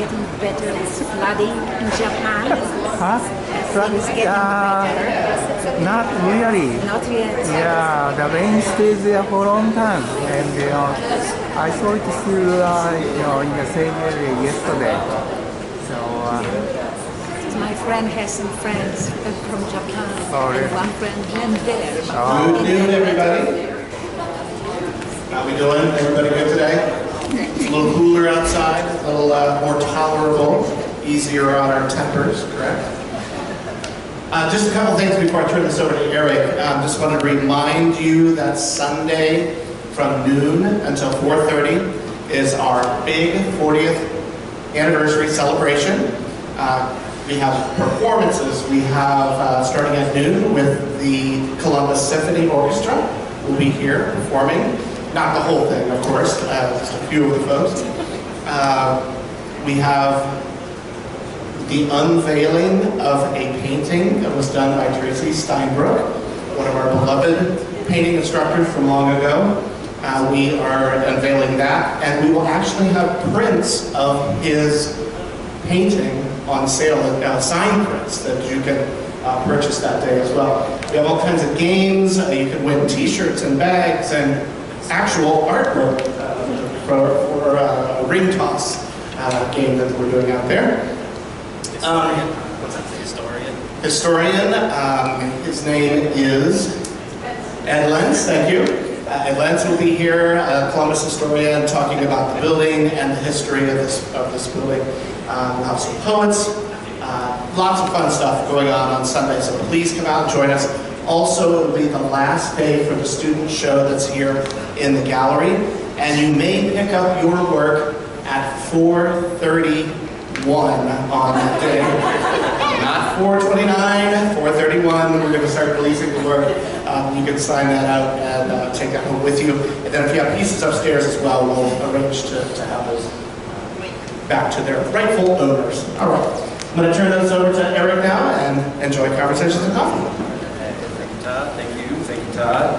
getting better? It's flooding in Japan. Huh? Things getting better. Not really. Not yet. Yeah, the rain stays there for a long time, and I saw it still, in the same area yesterday. So. My friend has some friends from Japan, really? and one friend went there. Good noon, everybody. How we doing? Everybody good today? It's a little cooler outside, a little more tolerable, easier on our tempers, correct? Just a couple things before I turn this over to Eric. Just want to remind you that Sunday from noon until 4:30 is our big 40th anniversary celebration. We have performances. We have, starting at noon, with the Columbus Symphony Orchestra. We'll be here performing. Not the whole thing, of course, just a few of the folks. We have the unveiling of a painting that was done by Tracy Steinbrook, one of our beloved painting instructors from long ago. We are unveiling that, and we will actually have prints of his painting on sale, signed prints that you can purchase that day as well. We have all kinds of games. You can win t-shirts and bags and actual artwork for a ring toss game that we're doing out there. What's that, the historian? Historian, his name is Ed Lentz, thank you. Ed Lentz will be here, Columbus historian, talking about the building and the history of this building. We'll have some poets, lots of fun stuff going on Sunday, so please come out and join us. Also, it will be the last day for the student show that's here in the gallery, and you may pick up your work at 4:31 on that day. Not 4:29, 4:31, we're going to start releasing the work. You can sign that out and take that home with you. And then if you have pieces upstairs as well, we'll arrange to have those back to their rightful owners. All right, I'm going to turn those over to Eric now and enjoy conversations and coffee. Thank you, Todd. Thank you, Todd.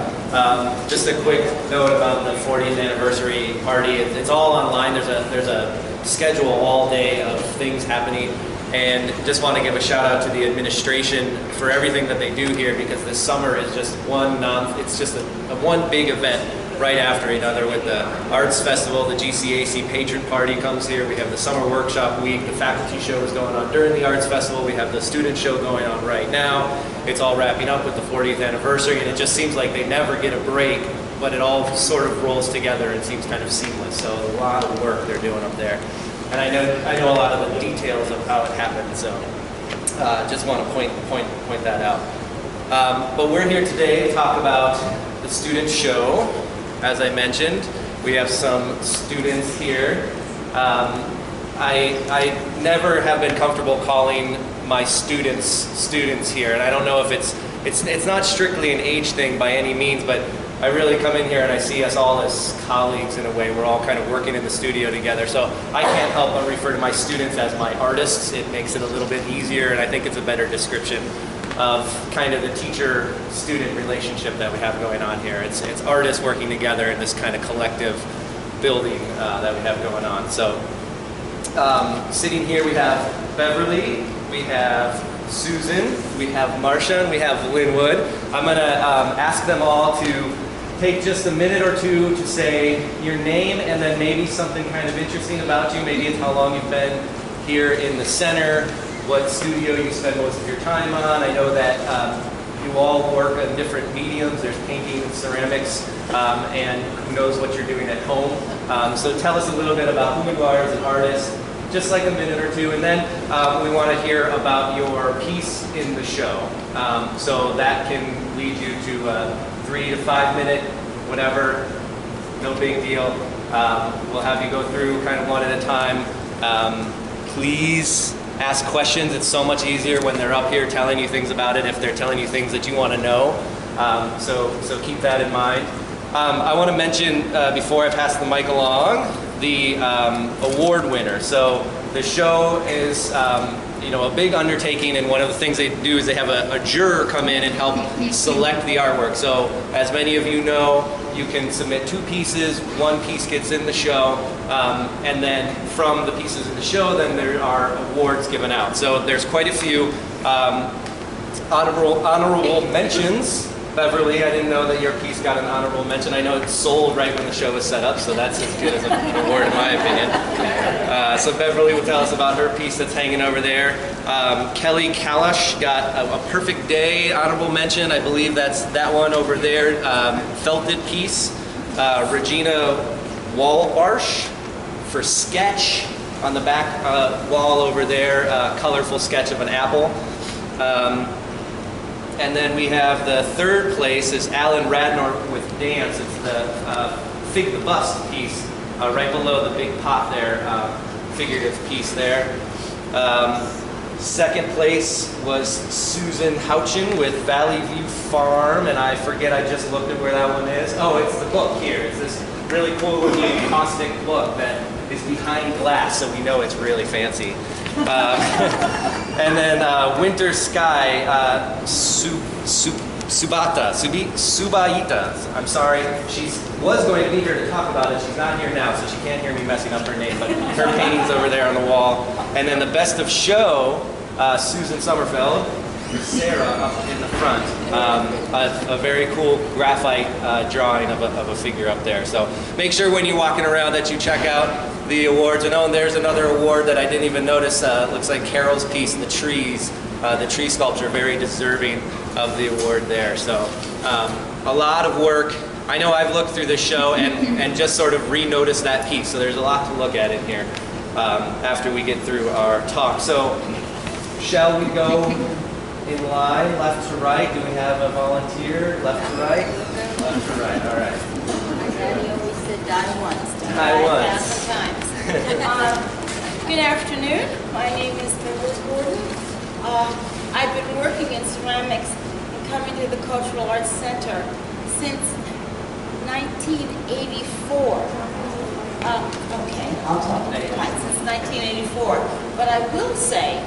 Just a quick note about the 40th anniversary party. It's all online. There's a schedule all day of things happening, and just want to give a shout out to the administration for everything that they do here, because this summer is just it's just a one big event right after another, with the Arts Festival. The GCAC Patron Party comes here. We have the Summer Workshop Week. The faculty show is going on during the Arts Festival. We have the student show going on right now. It's all wrapping up with the 40th anniversary, and it just seems like they never get a break, but it all sort of rolls together and seems kind of seamless. So a lot of work they're doing up there. And I know a lot of the details of how it happened, so just want to point that out. But we're here today to talk about the student show. As I mentioned, we have some students here. I never have been comfortable calling my students here, and I don't know if it's not strictly an age thing by any means, but I really come in here and I see us all as colleagues in a way. We're all kind of working in the studio together, so I can't help but refer to my students as my artists. It makes it a little bit easier, and I think it's a better description of kind of the teacher-student relationship that we have going on here. It's artists working together in this kind of collective building that we have going on. So sitting here we have Beverly, we have Susan, we have Marsha, and we have Linwood. I'm going to ask them all to take just a minute or two to say your name and then maybe something kind of interesting about you. Maybe it's how long you've been here in the center, what studio you spend most of your time on. I know that you all work on different mediums. There's painting and ceramics, and who knows what you're doing at home. So tell us a little bit about who you are as an artist, just like a minute or two, and then we want to hear about your piece in the show. So that can lead you to a 3 to 5 minute, whatever, no big deal. We'll have you go through kind of one at a time. Please ask questions. It's so much easier when they're up here telling you things about it, if they're telling you things that you want to know. So keep that in mind. I want to mention, before I pass the mic along, the award winner. So the show is a big undertaking, and one of the things they do is they have a juror come in and help select the artwork. So as many of you know, you can submit 2 pieces, 1 piece gets in the show, and then from the pieces in the show, then there are awards given out. So there's quite a few honorable mentions. Beverly, I didn't know that your piece got an honorable mention. I know it's sold right when the show was set up, so that's as good as an award in my opinion. So Beverly will tell us about her piece that's hanging over there. Kelly Kalash got a perfect day honorable mention. I believe that's that one over there. Felted piece. Regina Wallbarsh for sketch on the back wall over there. Colorful sketch of an apple. And then we have the 3rd place is Alan Radnor with dance. It's the Fig the Bust piece right below the big pot there, figurative piece there. 2nd place was Susan Houchin with Valley View Farm, and I forget, I just looked at where that one is. Oh, it's the book here. It's this really cool looking caustic book that is behind glass, so we know it's really fancy. And then Winter Sky, Subaita. I'm sorry, she was going to be here to talk about it. She's not here now, so she can't hear me messing up her name, but her painting's over there on the wall. And then the best of show, Susan Sommerfeld, Sarah up in the front. A very cool graphite drawing of a figure up there. So make sure when you're walking around that you check out the awards. And oh, and there's another award that I didn't even notice. Looks like Carol's piece, the trees, the tree sculpture, very deserving of the award there. So a lot of work. I know I've looked through this show and just sort of re-noticed that piece. So there's a lot to look at in here after we get through our talk. So shall we go in line, left to right? Do we have a volunteer? Left to right? Left to right, all right. My daddy always said die once. Die once. 1,000 times. Good afternoon. My name is Beverly Gordon. I've been working in ceramics and coming to the Cultural Arts Center since 1984. Okay. Right, since 1984. But I will say,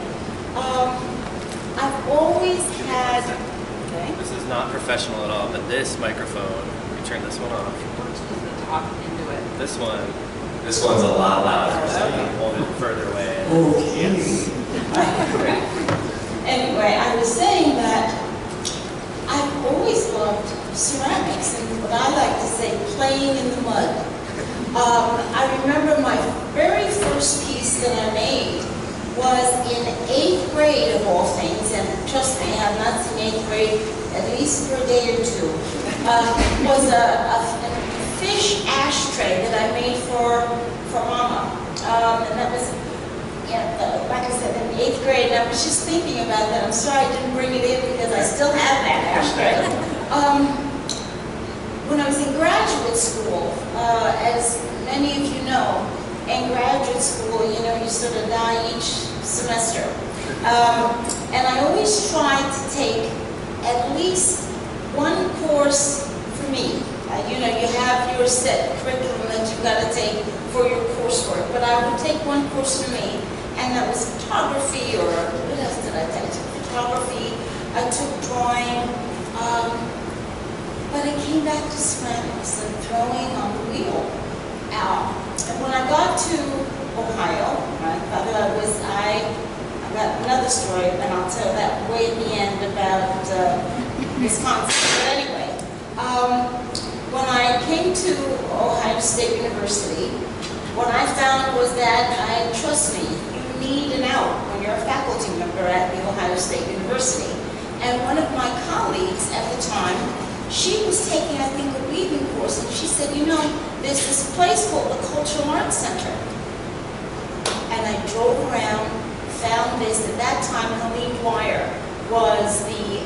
I've always had. Okay. This is not professional at all, but this microphone, you turn this one off. This one's a lot louder, so you can hold it further away. Yes. Anyway, I was saying that I've always loved ceramics and what I like to say, playing in the mud. I remember my very first piece that I made was in 8th grade of all things, and trust me, I have not seen 8th grade at least for a day or two. Was a fish ashtray that I made for Mama, and that was, like I said, in 8th grade. And I was just thinking about that. I'm sorry I didn't bring it in because I still have that ashtray. When I was in graduate school, as many of you know, in graduate school, you sort of die each semester. And I always tried to take at least one course for me. You have your set curriculum that you've got to take for your coursework, but I would take one course for me, and that was photography, or what else did I take? Photography, I took drawing, but it came back to ceramics and throwing on the wheel. And when I got to Ohio, I got another story, and I'll tell that way at the end about Wisconsin. But anyway, when I came to Ohio State University, what I found was that, trust me, you need an out when you're a faculty member at the Ohio State University. And one of my colleagues at the time, she was taking, I think, a weaving course, and she said, there's this place called the Cultural Arts Center. And I drove around, found this. At that time, Helene Dwyer was the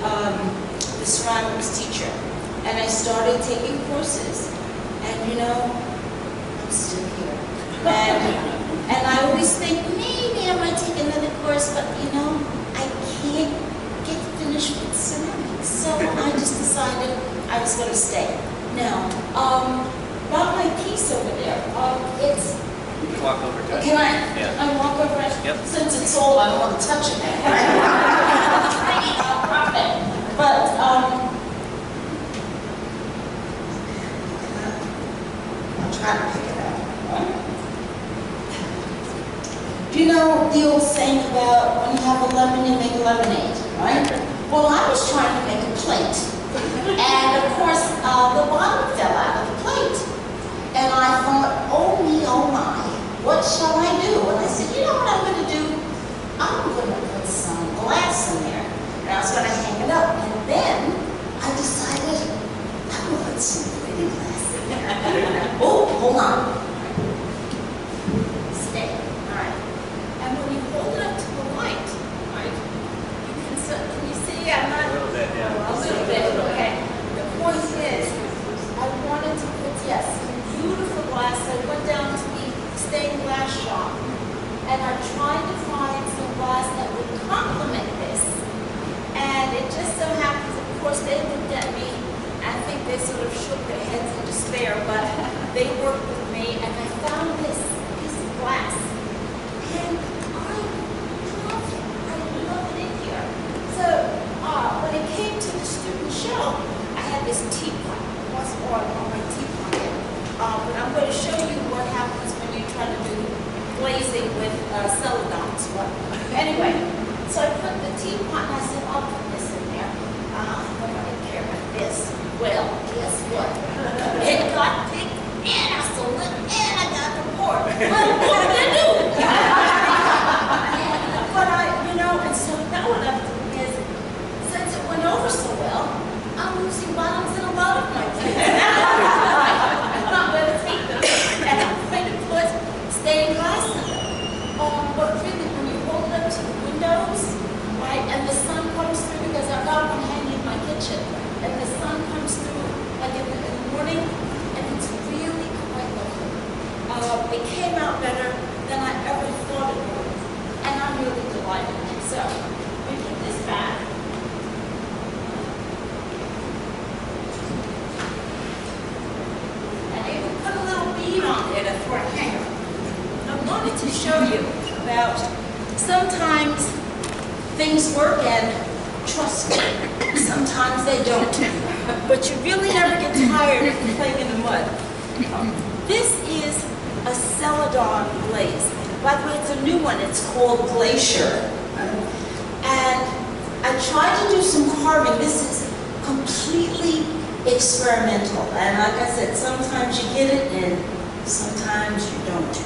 ceramics teacher. And I started taking courses. And I'm still here. And I always think, maybe I might take another course, but I can't get finished with ceramics. So I just decided I was going to stay. Now, about my piece over there, it's... You can walk over to it. Can I? Yeah. I walk over it? Yep. Since it's old, I don't want to touch it. I'll drop it. But, try to pick it up. Right? Do you know the old saying about when you have a lemon, you make lemonade, right? Well, I was trying to make a plate. And of course, the bottom fell out of the plate. And I thought, oh me, oh my, what shall I do? And I said, you know what I'm going to do? I'm going to put some glass in there. And I was going to hang it up. And then I decided I'm going to put some pretty glass in there. Oh, hold on. Stay. All right. And when you hold it up to the light, right, can you see? I'm not. A little bit, yeah. A little bit, okay. The point is, I wanted to put, yes, beautiful glass. I went down to the stained glass shop, and I tried to find some glass that would complement this. And it just so happens, of course, they looked at me. I think they sort of shook their heads in despair, but they worked with me, and I found this piece of glass. And I love it. I love it in here. So when it came to the student show, I had this teapot. What's on my teapot here? But I'm going to show you what happens when you try to do glazing with celadons. Anyway, so I put the teapot and I said, I'll put this in there. I'm going to care about this. Well, guess what? It got thick and I sold it and I got the board. What am I going to do? But and so now what I'm doing is, since it went over so well, I'm losing bottoms in a lot of my plates. I'm not going to take them. And I'm going to put stained glass in them. But really, when you hold it up to the windows, right, and the sun comes through, because I've got one hanging in my kitchen, and the sun comes through like in the morning, and it's really quite lovely. It came out better than I ever thought it would, and I'm really delighted. So, we put this back. And I even put a little bead on there for a hanger. I wanted to show you about sometimes things work, and trust me, sometimes they don't. But you really never get tired of playing in the mud. This is a Celadon glaze. By the way, it's a new one. It's called Glacier. And I tried to do some carving. This is completely experimental. And like I said, sometimes you get it and sometimes you don't.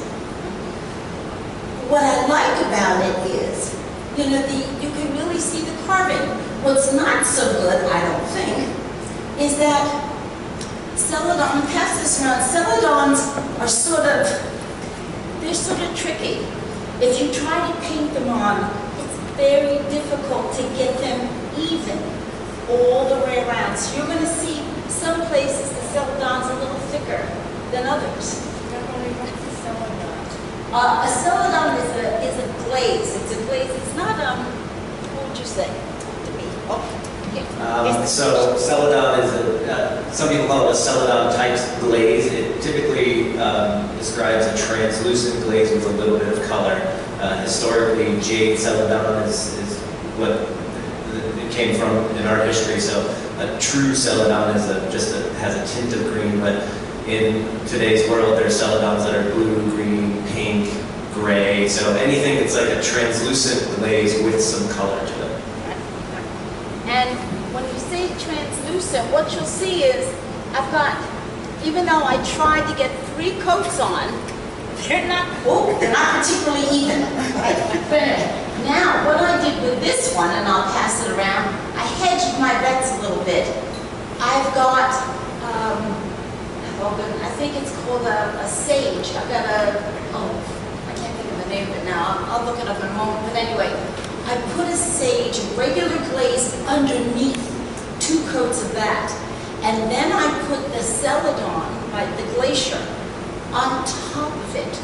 What I like about it is, you can really see the carving. What's not so good, I don't think, is that Celadon, pass this around, Celadons are they're sort of tricky. If you try to paint them on, it's very difficult to get them even all the way around. So you're going to see some places the Celadon's a little thicker than others. A Celadon is a glaze. It's a glaze. It's not, what would you say to me? So Celadon is some people call it a Celadon type glaze. It typically describes a translucent glaze with a little bit of color. Historically, jade Celadon is what it came from in art history. So a true Celadon is has a tint of green, but in today's world, there's Celadons that are blue, green, pink, gray. So anything that's like a translucent glaze with some color to it. And when you say translucent, what you'll see is I've got, even though I tried to get 3 coats on, they're not particularly even. Now, what I did with this one, and I'll pass it around, I hedged my bets a little bit. I've got, I think it's called a sage. I've got I can't think of the name of it now. I'll look it up in a moment. But anyway, I put a sage, regular glaze, underneath 2 coats of that. And then I put the Celadon, the Glacier, on top of it.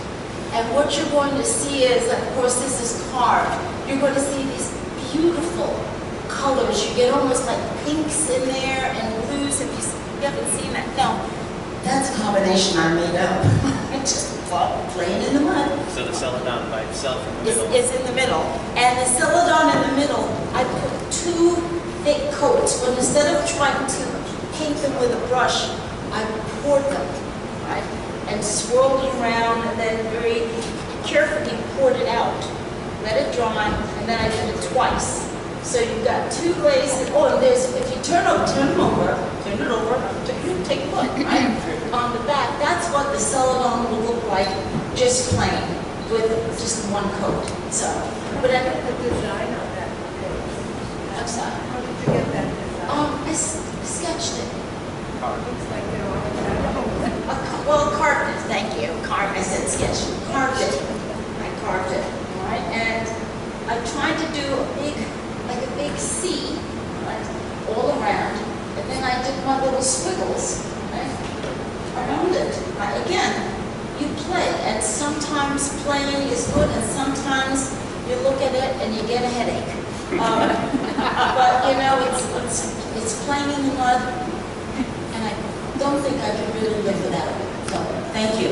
And what you're going to see is, of course, this is carved. You're going to see these beautiful colors. You get almost like pinks in there and blues. If you haven't seen that, no. That's a combination I made up. I just playing in the mud. So the Celadon by itself in the middle. Is in the middle. And the Celadon in the middle, I put 2 thick coats. But instead of trying to paint them with a brush, I poured them, right? and swirled it around, and then very carefully poured it out. Let it dry, and then I did it twice. So you've got 2 glazes. Oh, and there's, if you turn it over, you take a look, right? On the back, that's what the celadon will look like, just plain, with just 1 coat. So, but I The design of that. what's that? How did you get that design? I sketched it. Looks like they're all Well, carved it, thank you. Carved, I said sketched. Carved it. I carved it, all right? And I tried to do like a big C, right, all around. And then I did my little squiggles, right, around it. Again, you play, and sometimes playing is good, and sometimes you look at it and you get a headache. But you know, it's playing in the mud, and I don't think I can really live without it. So, thank you.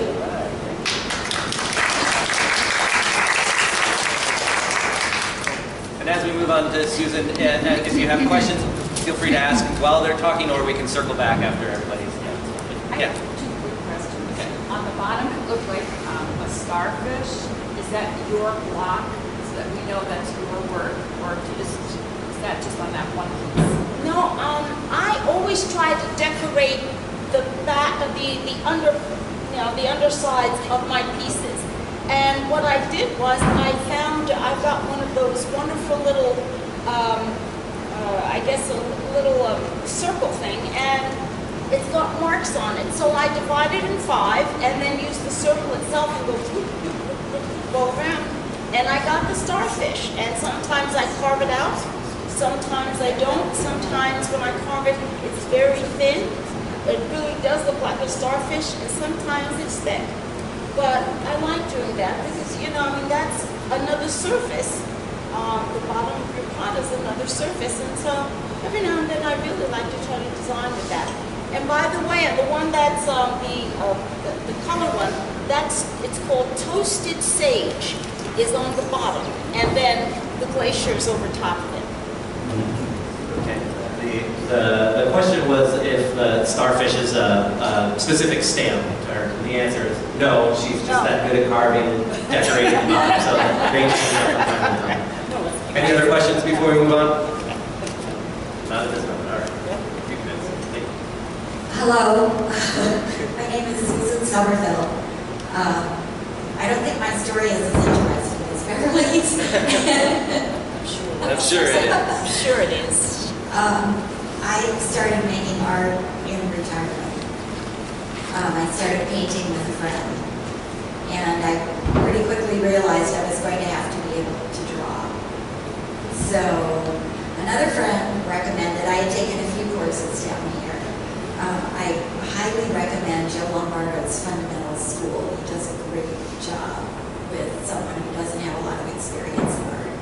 And as we move on to Susan, if you have questions, feel free to ask while they're talking, or we can circle back after everybody's done. I have 2 quick questions. Okay. On the bottom, it looked like a starfish. Is that your block, so that we know that's your work, or is that just on that one piece? No, I always try to decorate the back of the under, the undersides of my pieces. And what I did was I got one of those wonderful little, I guess a little circle thing, and it's got marks on it. So I divided in 5 and then used the circle itself and go around. And I got the starfish, and sometimes I carve it out, sometimes I don't. Sometimes when I carve it, it's very thin. It really does look like a starfish, and sometimes it's thick. But I like doing that because, that's another surface. The bottom of your pot is another surface, and so every now and then I really like to try to design with that. And by the way, the one that's the color one, it's called Toasted Sage, is on the bottom, and then the glaciers over top of it. Okay. The question was if starfish is a specific stamp, or the answer is no. She's just that good at carving and decorating them, so range from time to time. Any other questions before we move on? Not at this moment. All right. A few minutes. Thank you. Hello, my name is Susan Somerville. I don't think my story is as interesting as Beverly's. I'm sure it is. I'm sure it is. I started making art in retirement. I started painting with a friend, and I pretty quickly realized I was going to have to be able to draw. So another friend recommended, I had taken a few courses down here. I highly recommend Joe Lombardo's Fundamental School. He does a great job with someone who doesn't have a lot of experience in art.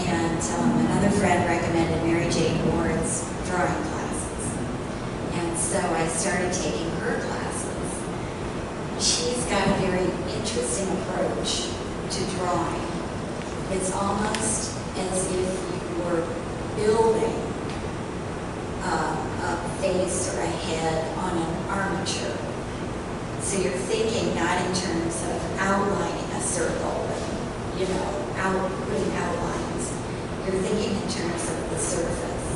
And another friend recommended Mary Jane Ward's drawing classes. And so I started taking her classes. She's got a very interesting approach to drawing. It's almost as if you were building a face or a head on an armature. So you're thinking not in terms of outlining a circle, but, putting outlines. You're thinking in terms of the surface.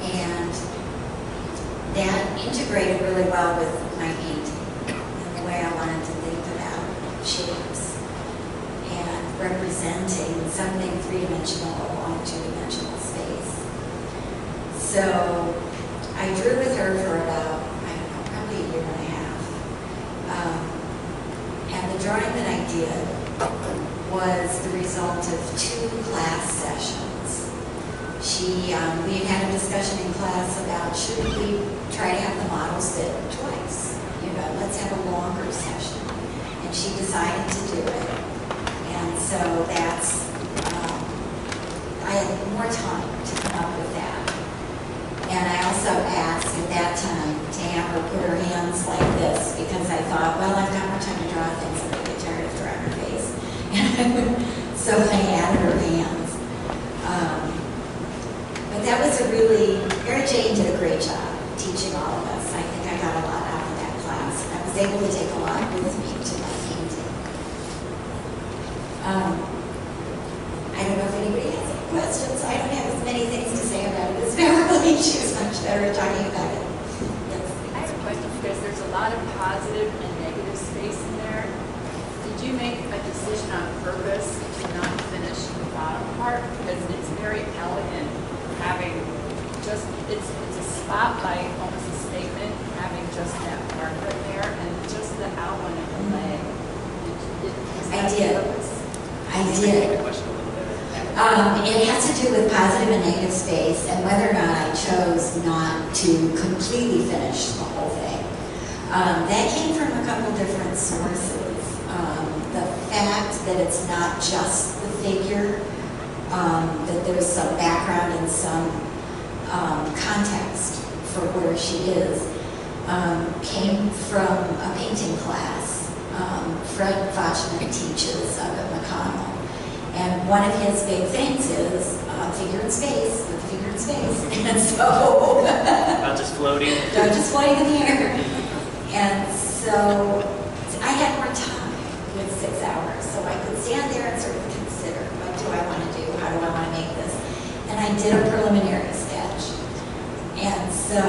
And that integrated really well with my painting and the way I wanted to think about shapes and representing something three-dimensional along two-dimensional space. So I drew with her for about, probably a year and a half. And the drawing that I did was the result of 2 class sessions. We had a discussion in class about should we try to have the models fit twice? Let's have a longer session. And she decided to do it. And so I had more time to come up with that. And I also asked at that time to have her put her hands like this because I thought, well, I've got more time to draw things and I get tired of drawing her face. So I added her hands. But that was Mary Jane did a great job teaching all of us. I think I got a lot out of that class. I was able to take a lot think she was much better at talking about it. Yes. I have a question because there's a lot of positive and negative space in there. Did you make a decision on purpose to not finish the bottom part? Because it's very elegant having just, it's a spotlight, almost a statement, having just that part right there and just the outline of the leg. Was I that did. purpose? I did. The question a little bit. It has to do with positive and negative space and whether or not I chose not to completely finish the whole thing. That came from a couple different sources. The fact that it's not just the figure, that there's some background and some context for where she is, came from a painting class. Fred Fochman teaches up at McConnell. And one of his big things is figure in space, with figure in space. And so... Not just floating. Not just floating in the air. And so I had more time with 6 hours. So I could stand there and sort of consider, what do I want to do? How do I want to make this? And I did a preliminary sketch. And so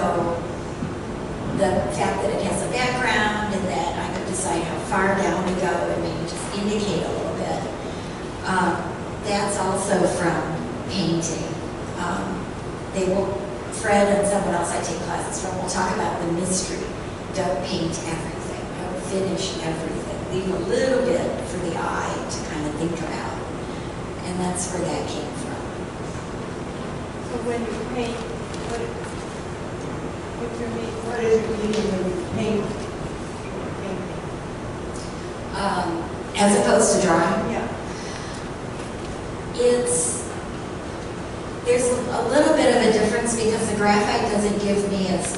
the fact that it has a background and that I could decide how far down to go and maybe just indicate a little bit. That's also from painting. Fred and someone else I take classes from will talk about the mystery. Don't paint everything. Don't finish everything. Leave a little bit for the eye to kind of think about. And that's where that came from. So when you paint, what is it meaning when you paint? As opposed to drawing? Yeah. There's a little bit of a difference because the graphite doesn't give me as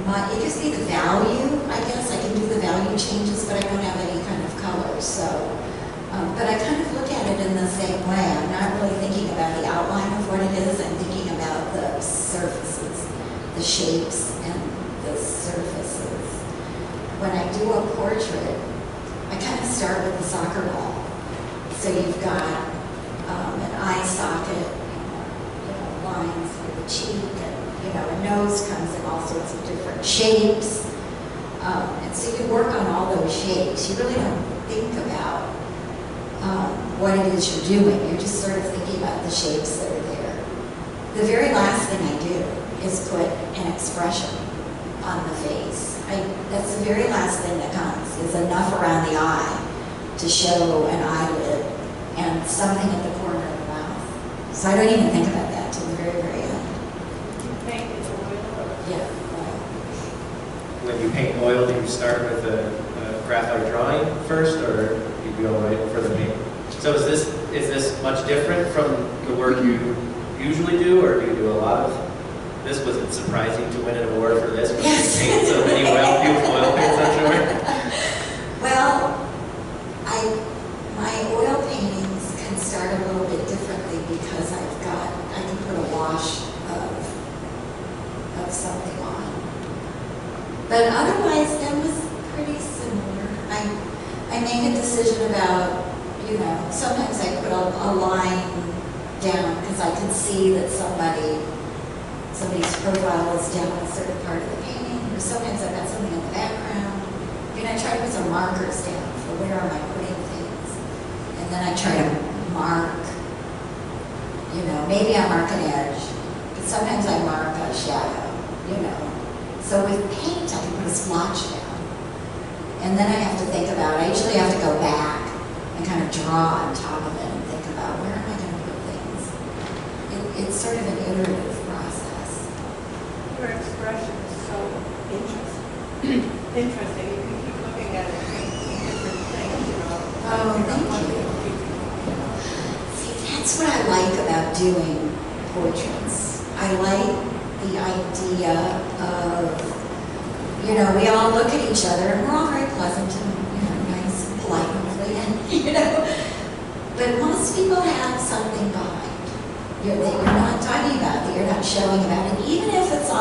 much, it gives me the value, I guess. I can do the value changes, but I don't have any kind of color. So, but I kind of look at it in the same way. I'm not really thinking about the outline of what it is. I'm thinking about the surfaces, the shapes and the surfaces. When I do a portrait, I kind of start with the soccer ball. So you've got an eye socket, lines for the cheek, and a nose comes in all sorts of different shapes. And so you work on all those shapes. You really don't think about what it is you're doing. You're just sort of thinking about the shapes that are there. The very last thing I do is put an expression on the face. That's the very last thing that comes, is enough around the eye to show an eyelid and something at the corner of the mouth. So I don't even think about that till the very, very end. You paint in oil? Yeah. When you paint oil, do you start with a graphite drawing first, or you go right for the paint? So is this much different from the work you usually do, or do you do a lot of? This was it surprising to win an award for this? Yes. You paint so many beautiful oil paints, I'm sure. Well, my oil paintings can start a little bit differently because I can put a wash of something on. But otherwise, that was pretty similar. I make a decision about, sometimes I put a line down because I can see that somebody's profile is down a certain part of the painting, or sometimes I've got something in the background. I try to put some markers down for where am I putting things. And then I try to mark, maybe I mark an edge, but sometimes I mark a shadow, So with paint, I can put a splotch down. And then I have to think about, I usually have to go back and kind of draw on top of it and think about where am I going to put things. It's sort of an iterative process. Your expression is so interesting. You can keep looking at it, painting different things, Oh, thank you. See, that's what I like about doing portraits. I like the idea of, we all look at each other and we're all very pleasant and, nice and polite hopefully, and, but most people have something behind that you're not talking about, that you're not showing about. And even if it's a,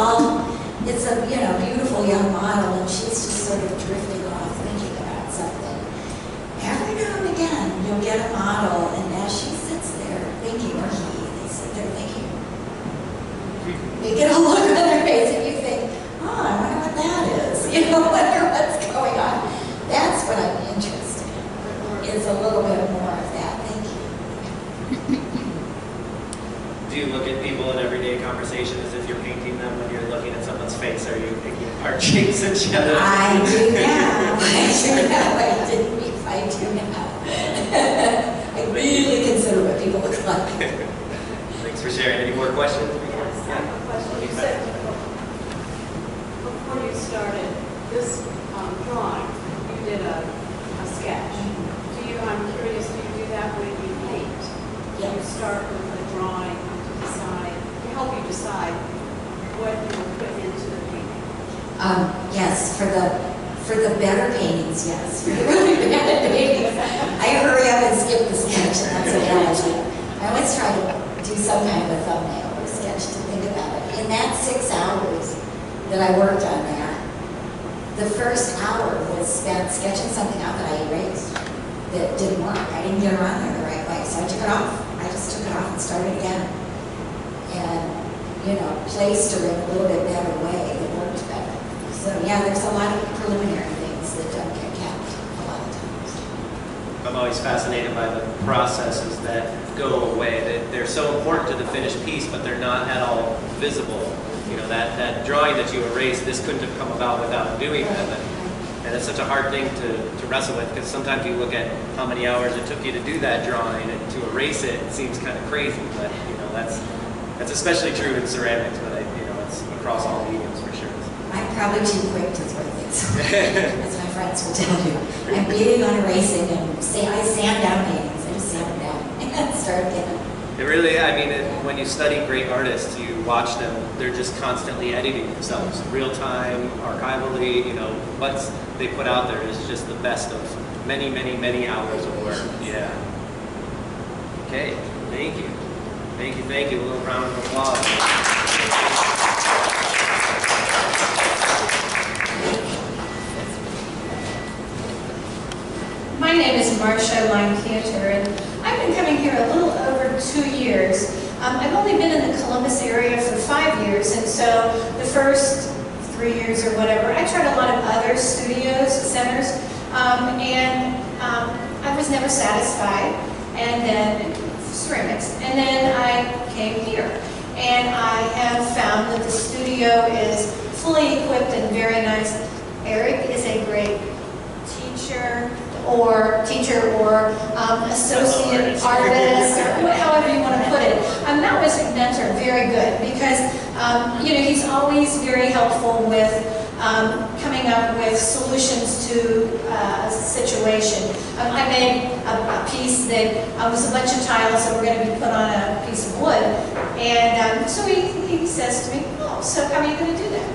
beautiful young model and she's just sort of drifting off thinking about something, every now and again you'll get a model and as she sits there thinking, or they sit there thinking, they get is a little bit more of that. Thank you. Do you look at people in everyday conversation as if you're painting them when you're looking at someone's face? Are you picking apart cheeks and shadows? I do now. I do now. I didn't mean I do now. I really consider what people look like. Thanks for sharing. Any more questions? Yes, I have a question. You said before you started this drawing, you did a sketch. I'm curious, do you do that when you paint? Do you start with a drawing to decide, to help you decide what you will put into the painting? Yes, for the better paintings, yes. For the really bad paintings, I hurry up and skip the sketch, and that's a bad idea. I always try to do some kind of a thumbnail or sketch to think about it. In that 6 hours that I worked on that, the first hour was spent sketching something out that I erased that didn't work. I didn't get around there the right way, so I took it off. I just took it off and started again. And, placed her in a little bit better way that worked better. So yeah, there's a lot of preliminary things that don't get kept a lot of times. I'm always fascinated by the processes that go away. That they're so important to the finished piece, but they're not at all visible. That drawing that you erased, this couldn't have come about without doing that. And it's such a hard thing to wrestle with, because sometimes you look at how many hours it took you to do that drawing, and to erase it, it seems kind of crazy. But that's especially true in ceramics, but it's across all mediums for sure. I'm probably too quick to throw things away, as my friends will tell you. I'm big on erasing, and I sand down paintings. I just sand them down and start again. It really, when you study great artists, you watch them, they're just constantly editing themselves, real time, archivally, what they put out there is just the best of many, many, many hours of work. Yeah. Okay, thank you. Thank you, thank you. A little round of applause. My name is Marcia Line-Cantor, and I've been coming here a little over 2 years. I've only been in the Columbus area for 5 years, and so the first 3 years or whatever, I tried a lot of other studios, centers, and I was never satisfied, and then ceramics. And then I came here, and I have found that the studio is fully equipped and very nice. Eric is a great teacher or associate artist, or however you want to put it. That was mentor, very good, because he's always very helpful with coming up with solutions to a situation. I made a piece that was a bunch of tiles that were going to be put on a piece of wood, and so he says to me, "Oh, so how are you going to do that?"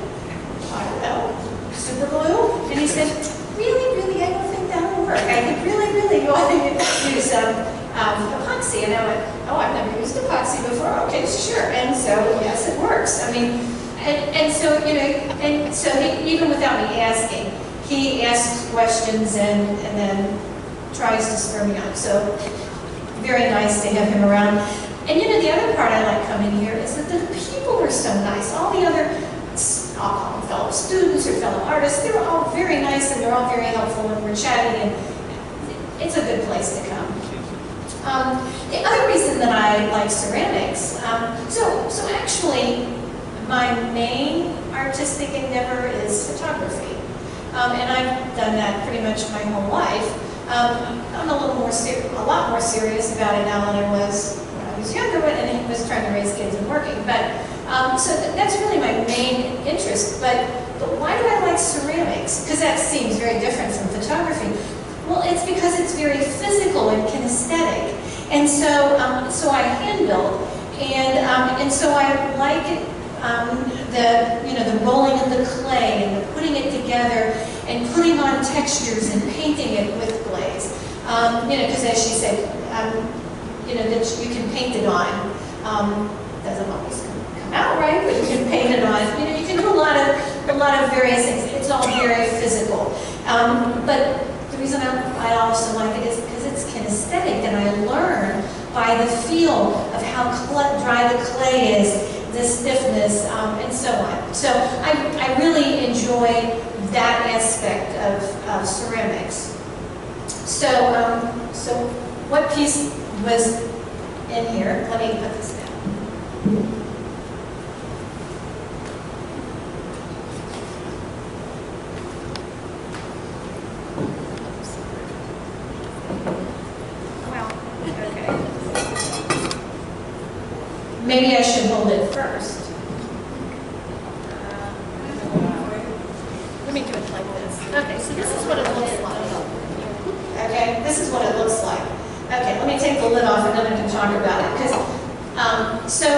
I don't know, super glue? And he said, really, I don't think that will work. I think really, you ought to use epoxy. And I went, "Oh, I've never used epoxy before." "Okay, sure." And so, yes, it works. And so, and so he, even without me asking, he asks questions and then tries to spur me on. So, very nice to have him around. And the other part I like coming here is that the people were so nice. All the other, I'll call them fellow students or fellow artists, they were all very nice, and they're all very helpful, and we're chatting, and it's a good place to come. The other reason that I like ceramics, so actually, my main artistic endeavor is photography, and I've done that pretty much my whole life. I'm a lot more serious about it now than I was when I was younger, and I was trying to raise kids and working. But so that's really my main interest. But why do I like ceramics? Because that seems very different from photography. Well, it's because it's very physical and kinesthetic, and so I hand build, and so I like it. The rolling of the clay and the putting it together and putting on textures and painting it with glaze. Because as she said, that you can paint it on. Doesn't always come out right, but you can paint it on. You can do a lot of various things. It's all very physical. But the reason I also like it is because it's kinesthetic, and I learn by the feel of how dry the clay is, the stiffness, and so on. So I really enjoy that aspect of ceramics. So So what piece was in here? Let me put this down. Well, okay. Maybe I should hold it first. Let me do it like this. Okay, so this is what it looks like. Okay, this is what it looks like. Okay, let me take the lid off and then I can talk about it. So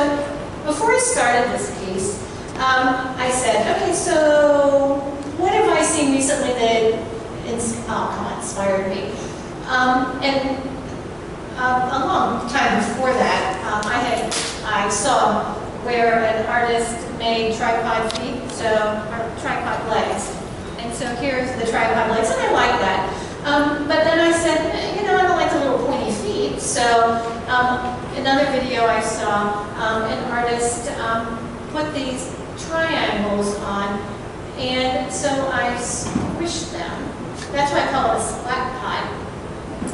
before I started this piece, I said, okay, so what have I seen recently that inspired me? And a long time before that, I saw where an artist made tripod feet, or tripod legs. And so here's the tripod legs, and I like that. But then I said, you know, I don't like the little pointy feet. So another video I saw, an artist put these triangles on, and so I squished them. That's why I call it a splat pot.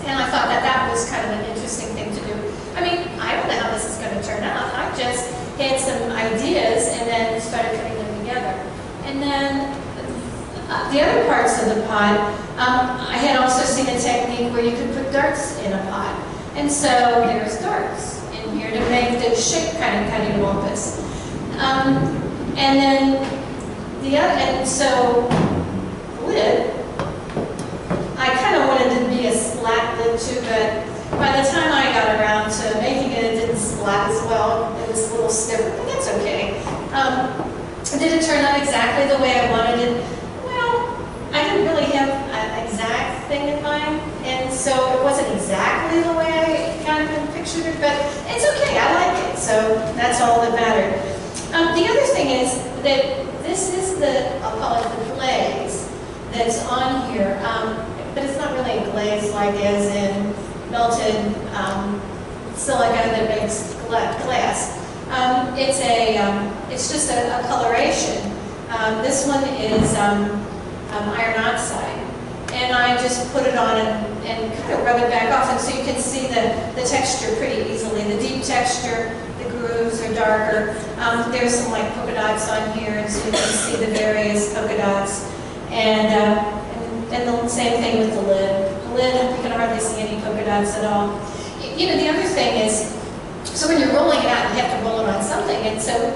And I thought that that was kind of an interesting thing to do. I mean, I don't know how this is going to turn out. I just had some ideas and then started putting them together. And then the other parts of the pod, I had also seen a technique where you could put darts in a pod. And so there's darts in here to make the shape kind of cattywampus. And then so the lid, I kind of wanted to be a splat lid too, but by the time I got around to making it, it didn't splat as well. It was a little stiffer, but that's okay. Did it turn out exactly the way I wanted it? Well, I didn't really have an exact thing in mind, and so it wasn't exactly the way I kind of pictured it, but it's okay, I like it, so that's all that mattered. The other thing is that this is I'll call it the glaze that's on here, but it's not really a glaze like as in melted silica that makes glass. It's just a coloration. This one is iron oxide, and I just put it on and kind of rub it back off, and so you can see the texture pretty easily. The deep texture, the grooves are darker. There's some like polka dots on here, and so you can see the various polka dots. And the same thing with the lid. The lid, you can hardly see any polka dots at all. You know, the other thing is, so when you're rolling it out, you have to roll it on something. And so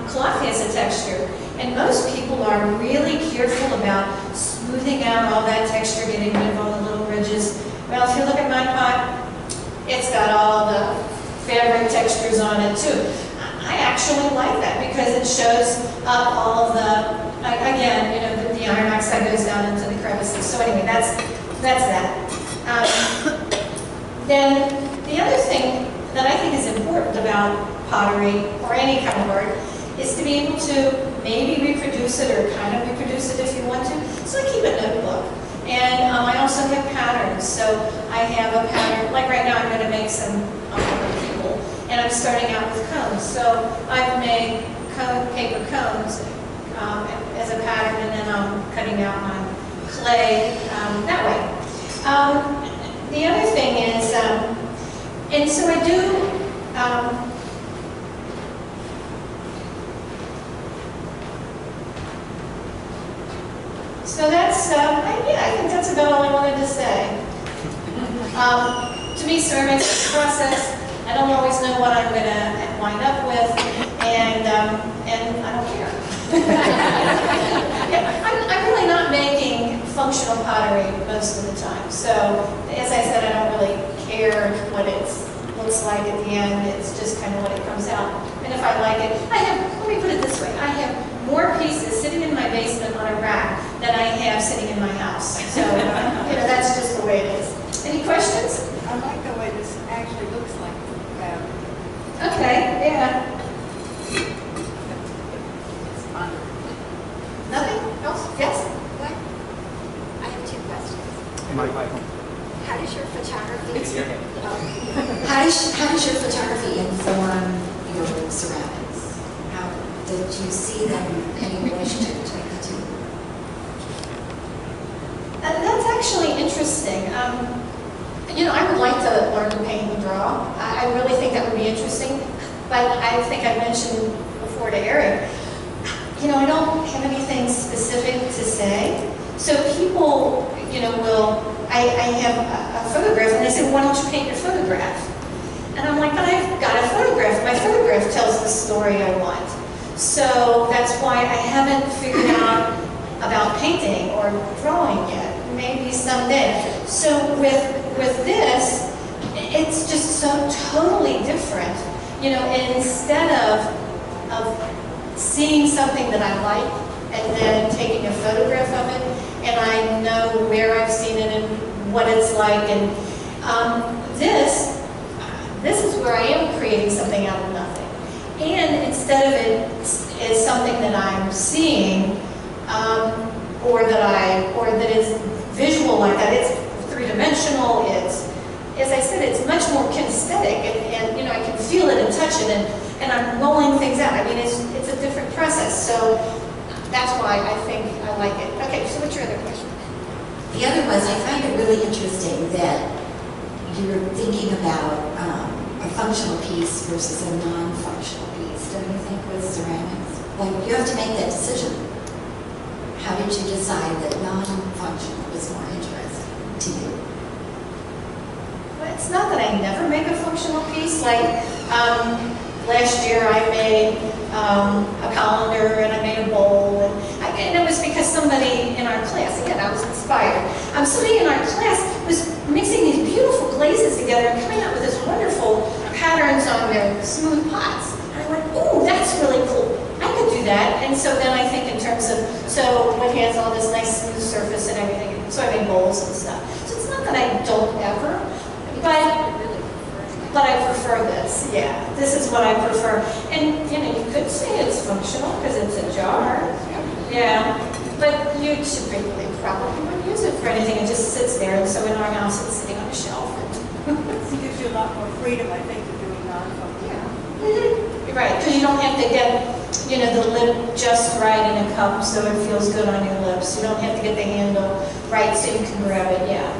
cloth has a texture. And most people are really careful about smoothing out all that texture, getting rid of all the little ridges. Well, if you look at my pot, it's got all the fabric textures on it too. I actually like that because it shows up all of the, again, you know, the iron oxide goes down into the crevices. So anyway, that's that. Then the other thing that I think is important about pottery or any kind of art is to be able to maybe reproduce it or kind of reproduce it if you want to. So I keep a notebook. And I also have patterns. So I have a pattern, like right now I'm going to make some people. And I'm starting out with cones. So I've made paper cones as a pattern, and then I'm cutting out my clay that way. The other thing is, and so I do, so that's, yeah, I think that's about all I wanted to say. To me, ceramics is a process. I don't always know what I'm going to wind up with, and I don't care. I'm really not making functional pottery most of the time. So, as I said, I don't really care what it looks like at the end. It's just kind of what it comes out. And if I like it, let me put it this way, I have more pieces sitting in my basement on a rack than I have sitting in my house. So, you know, that's just the way it is. Any questions? I like the way this actually looks like. Okay, yeah. It's fun. Nothing else? Yes? What? I have two questions. Mike. How does your photography How does your photography inform your ceramics? How did you see them any relationship between the two? That's actually interesting. You know, I would like to learn to paint and draw. I really think that would be interesting. But I think I mentioned before to Eric, you know, I don't have anything specific to say. So people, you know, I have a photograph and they say, why don't you paint your photograph? And I'm like, but I've got a photograph. My photograph tells the story I want. So that's why I haven't figured out about painting or drawing yet. Maybe someday. So with this, it's just so totally different. You know, instead of seeing something that I like and then taking a photograph of it, and I know where I've seen it and what it's like, and this is where I am creating something out of nothing. And instead of it as something that I'm seeing, or that is visual like that, it's three-dimensional, it's, as I said, it's much more kinesthetic, and you know, I can feel it and touch it, and I'm rolling things out. I mean, it's a different process, so that's why I think I like it. Okay, so what's your other question? The other was, I find it really interesting that you're thinking about a functional piece versus a non-functional piece, don't you think, with ceramics? Like, you have to make that decision. How did you decide that non-functional was more interesting to you? Well, it's not that I never make a functional piece. Like, last year I made a colander and I made a bowl, and it was because somebody in our class, again, I was inspired. Somebody in our class was mixing these beautiful glazes together and coming out with this wonderful patterns on their smooth pots. And I went, ooh, that's really cool. I could do that. And so then I think in terms of, so it has all this nice smooth surface and everything, so I made bowls and stuff. So it's not that I don't ever, but I prefer this, yeah. This is what I prefer. And, you know, you could say it's functional because it's a jar. Yeah. But you typically probably wouldn't use it for anything. It just sits there. And so in our house, it's sitting on a shelf. It gives you a lot more freedom, I think, of doing non-functional. Yeah. Mm-hmm. You're right, because you don't have to get, you know, the lip just right in a cup so it feels good on your lips. You don't have to get the handle right so you can grab it, yeah.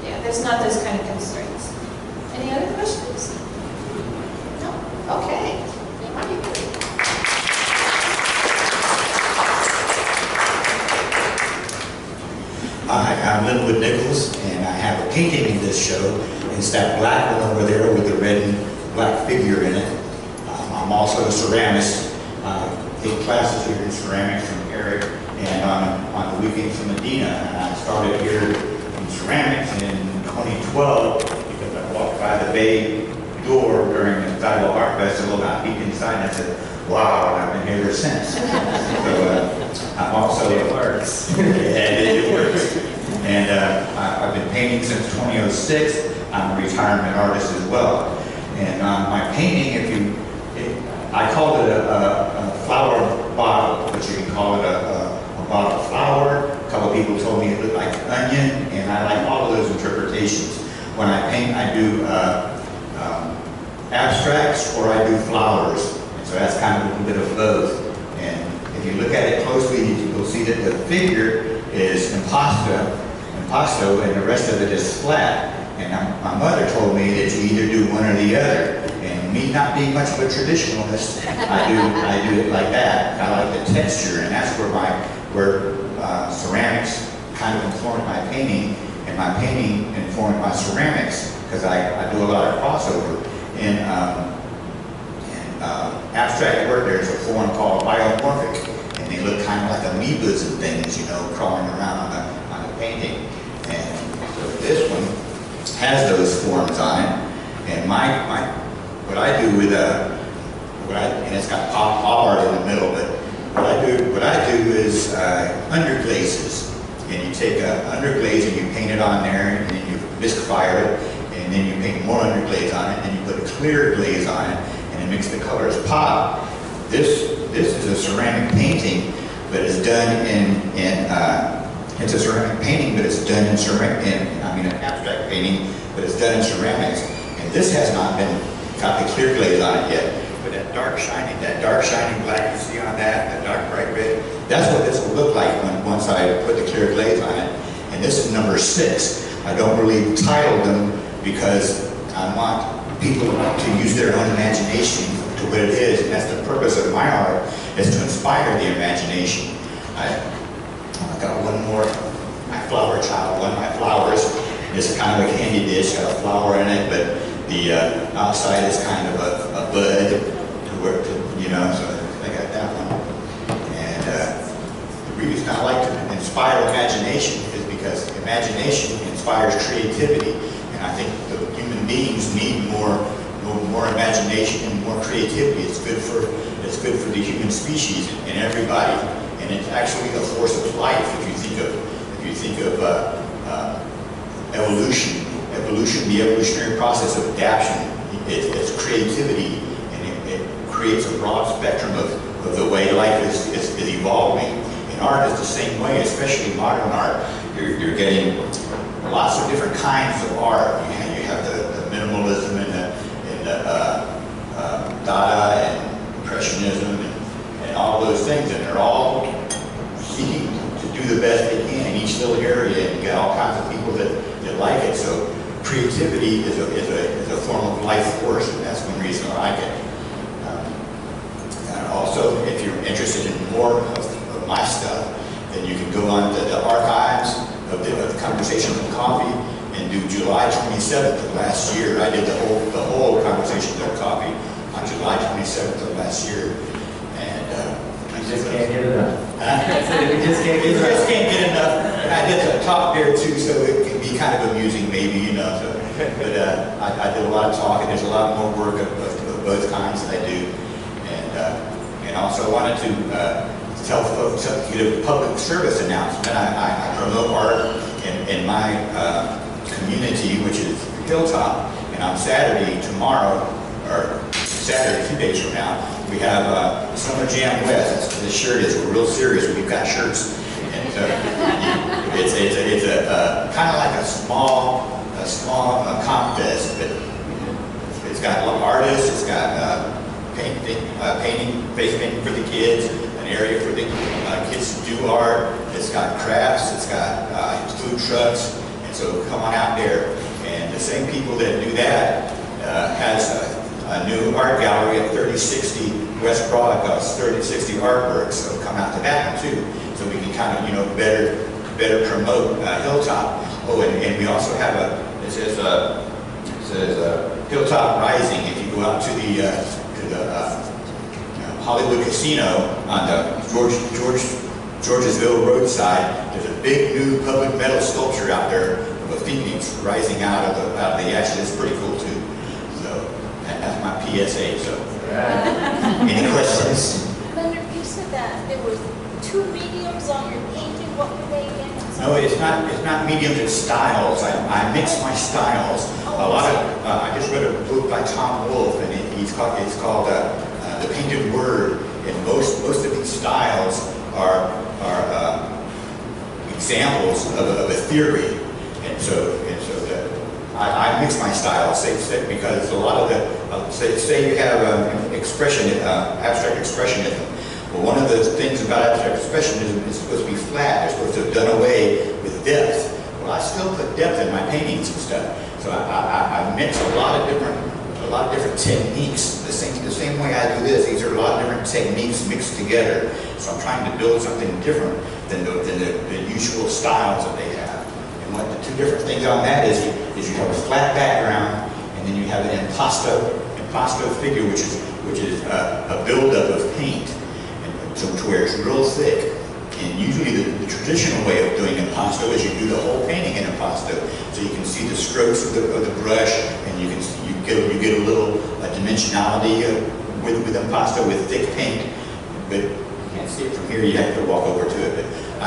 Yeah, there's not those kind of constraints. Any other questions? No? Okay. Hi, I'm Linwood Nichols, and I have a painting in this show. It's that black one over there with the red and black figure in it. I'm also a ceramist. Take classes here in ceramics from Eric, and on the weekends from Medina. And I started here in ceramics in 2012 because I walked by the bay door during the Taiwan Art Festival, and I peeked inside and I said, wow, and I've been here ever since. So I'm also... It works. And it works. And I've been painting since 2006. I'm a retirement artist as well. And my painting, I called it a flower bottle, but you can call it a bottle of flour. A couple of people told me it looked like onion, and I like all of those interpretations. When I paint, I do abstracts or I do flowers. And so that's kind of a little bit of both. And if you look at it closely, you'll see that the figure is impasto, and the rest of it is flat. And my mother told me that you either do one or the other. And me not being much of a traditionalist, I do it like that. I like the texture, and that's where ceramics kind of informed my painting, and my painting informed my ceramics, because I do a lot of crossover. In abstract work, there's a form called biomorphic, and they look kind of like amoebas and things, you know, crawling around on the painting. And so this one has those forms on it, and what I do with and it's got pop art in the middle, but what I do is underglazes, and you take a underglaze and you paint it on there, and then you bisque fire it, and then you paint more underglaze on it, and you put a clear glaze on it, and it makes the colors pop. This is a ceramic painting, but it's done it's a ceramic painting, but it's done in an abstract painting, but it's done in ceramics. And this has not got the clear glaze on it yet. But that dark shiny black you see on that dark bright red, that's what this will look like once I put the clear glaze on it. And this is number 6. I don't really title them because I want people to use their own imagination to what it is, and that's the purpose of my art, is to inspire the imagination. I got one more, my flower child, one of my flowers. It's kind of a candy dish, got a flower in it, but the outside is kind of a bud to work, you know, so I got that one. And the reason I like to inspire imagination is because imagination inspires creativity. And I think the human beings need more imagination and more creativity. It's good for the human species and everybody. And it's actually a force of life if you think of evolution. Evolution, the evolutionary process of adaptation, it's creativity, and it creates a broad spectrum of the way life is evolving. And art is the same way, especially modern art. You're getting lots of different kinds of art. You have the minimalism and the Dada and Impressionism and all those things, and they're all seeking to do the best they can in each little area, and you get all kinds of people that like it. So creativity is a form of life force, and that's one reason I like it. And also, if you're interested in more of my stuff, then you can go on to the archives of the Conversations on Coffee and do July 27th of last year. I did the whole Conversations on Coffee on July 27th of last year. And you just can't get enough. You just can't get enough. And I did the talk there too, so it can be kind of amusing maybe, you know. So, but I did a lot of talking. There's a lot more work of both kinds that I do. And also I wanted to tell folks, give a public service announcement. I promote art in my community, which is Hilltop. And on Saturday, tomorrow, or Saturday, 2 days from now, we have Summer Jam West. This shirt is real serious. We've got shirts. And it's a kind of like a small contest, but it's got artists, it's got painting, face painting for the kids, an area for the kids to do art. It's got crafts, it's got food trucks, and so come on out there. And the same people that do that has a new art gallery at 3060 West Broad called 3060 Artworks. So come out to that one too, so we can kind of, you know, better promote Hilltop. Oh, and we also have it says Hilltop Rising. If you go out to the Hollywood Casino on the Georgesville roadside, there's a big new public metal sculpture out there of a phoenix rising out of the ashes. It's pretty cool too. So that's my PSA. So any questions? Leonard, you said that there were 2 mediums on your painting. What were they again? No, it's not mediums, it's styles. I mix my styles. A lot of I just read a book by Tom Wolfe, and it's called The Painted Word. And most of these styles are examples of a theory. And so I mix my styles, because a lot of the say you have abstract expressionism. Well, one of the things about abstract expressionism is supposed to be flat. They're supposed to have done away with depth. Well, I still put depth in my paintings and stuff. So I mix a lot of different techniques. The same way I do this. These are a lot of different techniques mixed together. So I'm trying to build something different than the usual styles that they have. And what the 2 different things on that is you have a flat background, and then you have an impasto figure, which is a buildup of paint. To where it's real thick. And usually the traditional way of doing impasto is you do the whole painting in impasto. So you can see the strokes of the brush, and you get a little dimensionality with impasto, with thick paint. But you can't see it from here, you have to walk over to it. But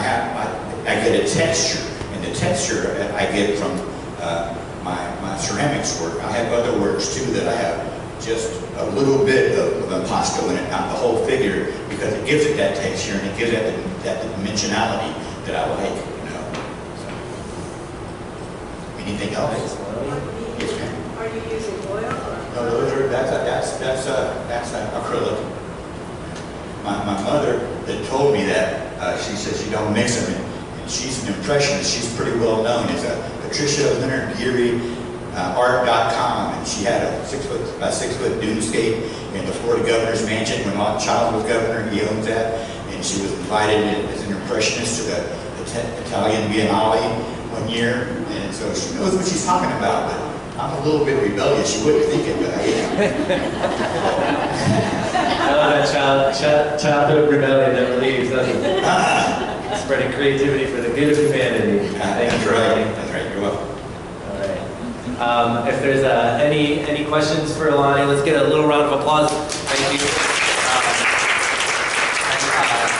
I get a texture, and the texture I get from my ceramics work. I have other works too that I have just a little bit of impasto in it, not the whole figure, because it gives it that texture and it gives it that dimensionality that I like, you know. So, anything else? Yes, ma'am. Are you using oil or? No, that's acrylic. My mother that told me that, she says you don't mix them, and she's an impressionist. She's pretty well known as a Patricia Leonard Geary art.com, and she had a 6 foot dunescape in the Florida governor's mansion when Lon Child was governor. He owns that, and she was invited as an impressionist to the Italian Biennale one year, and so she knows what she's talking about. But I'm a little bit rebellious. You wouldn't think it, but I am. I love that childhood rebellion never leaves, doesn't it? Spreading creativity for the good of humanity. That's right. That's right. You're welcome. If there's any questions for Alani, let's get a little round of applause. Thank you.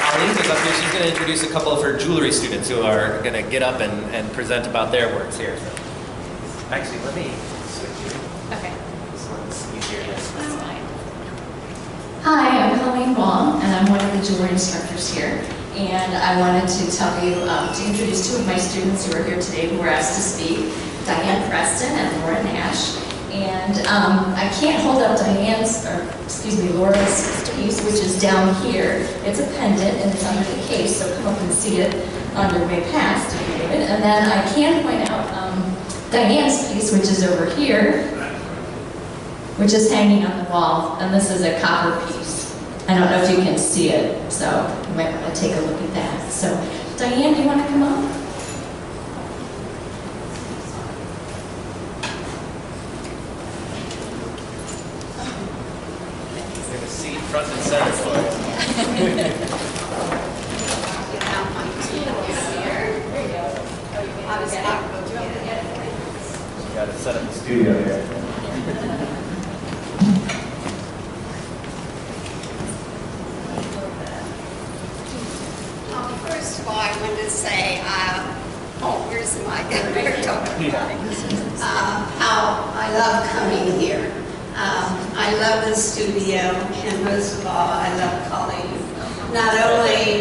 Arlene is up here. She's going to introduce a couple of her jewelry students who are going to get up and present about their works here. So, actually, let me switch you. Okay. This one's easier. Yes, that's fine. Hi, I'm Colleen Wong, and I'm one of the jewelry instructors here. And I wanted to tell you, to introduce two of my students who are here today who were asked to speak. Diane Preston and Laura Nash. And I can't hold up Laura's piece, which is down here. It's a pendant and it's under the case, so come up and see it on your way past if you need it. And then I can point out Diane's piece, which is over here, which is hanging on the wall, and this is a copper piece. I don't know if you can see it, so you might want to take a look at that. So, Diane, do you want to come up? Front and center for it. You got to set up the studio here. First of all, I wanted to say, where's the mic? How I love coming here. I love the studio, and most of all, I love Colleen. Not only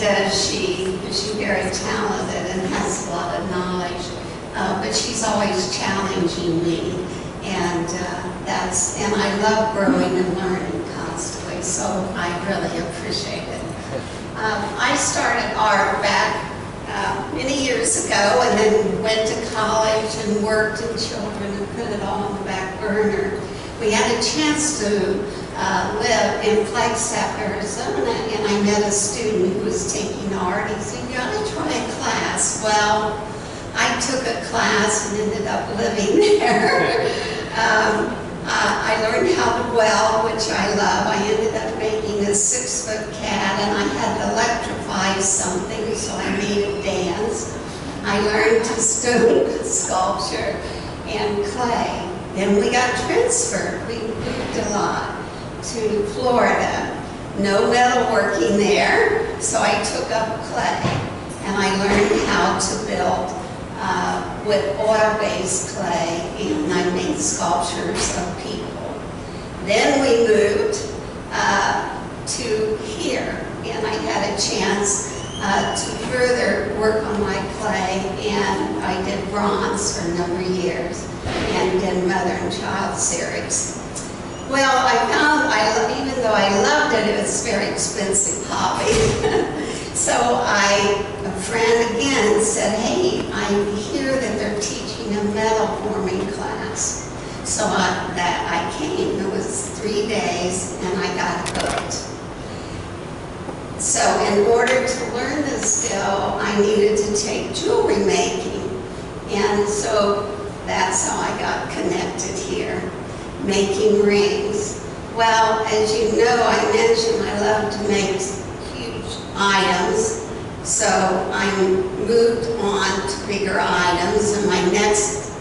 does she's very talented and has a lot of knowledge, but she's always challenging me, and and I love growing and learning constantly, so I really appreciate it. I started art back many years ago, and then went to college and worked in children and put it all on the back burner. We had a chance to live in Flagstaff, Arizona, and I met a student who was taking art. He said, you ought to try a class. Well, I took a class and ended up living there. I learned how to weld, which I love. I ended up making a 6-foot cat, and I had to electrify something, so I made it dance. I learned to stone sculpture and clay. Then we got transferred. We moved a lot to Florida. No metalworking there, so I took up clay, and I learned how to build with oil-based clay, and I made sculptures of people. Then we moved to here, and I had a chance to further work on my clay, and I did bronze for a number of years, and did mother and child series. Well, I found, even though I loved it, it was a very expensive hobby. So a friend again said, hey, I hear that they're teaching a metal forming class. So I came. It was 3 days, and I got hooked. So in order to learn this skill, I needed to take jewelry making. And so that's how I got connected here, making rings. Well, as you know, I mentioned I love to make huge items. So I moved on to bigger items, and my next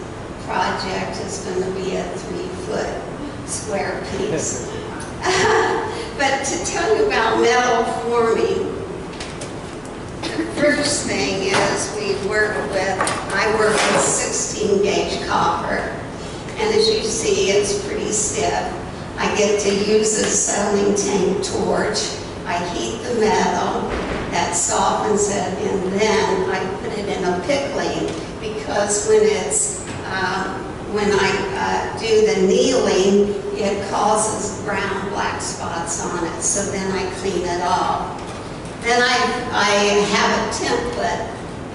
project is going to be a 3-foot square piece. But to tell you about metal forming, the first thing is I work with 16 gauge copper, and as you see, it's pretty stiff. I get to use a settling tank torch. I heat the metal, that softens it, and then I put it in a pickling, because when I do the needling, it causes brown black spots on it, so then I clean it off. Then I have a template,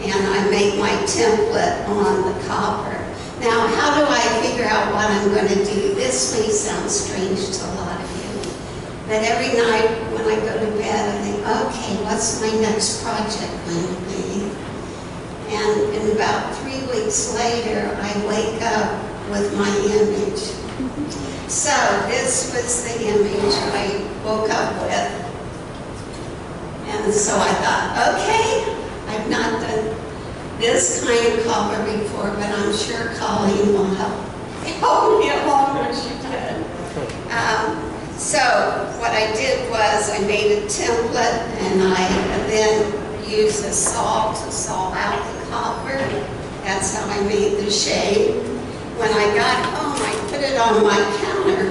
and I make my template on the copper. Now, how do I figure out what I'm going to do? This may sound strange to a lot of you, but every night when I go to bed, I think, okay, what's my next project going to be? And in about 3 weeks later, I wake up with my image. So this was the image I woke up with. And so I thought, okay, I've not done this kind of copper before, but I'm sure Colleen will help me along when she did. So what I did was I made a template, and I then used a saw to saw out the copper. That's how I made the shade. When I got home, I put it on my counter,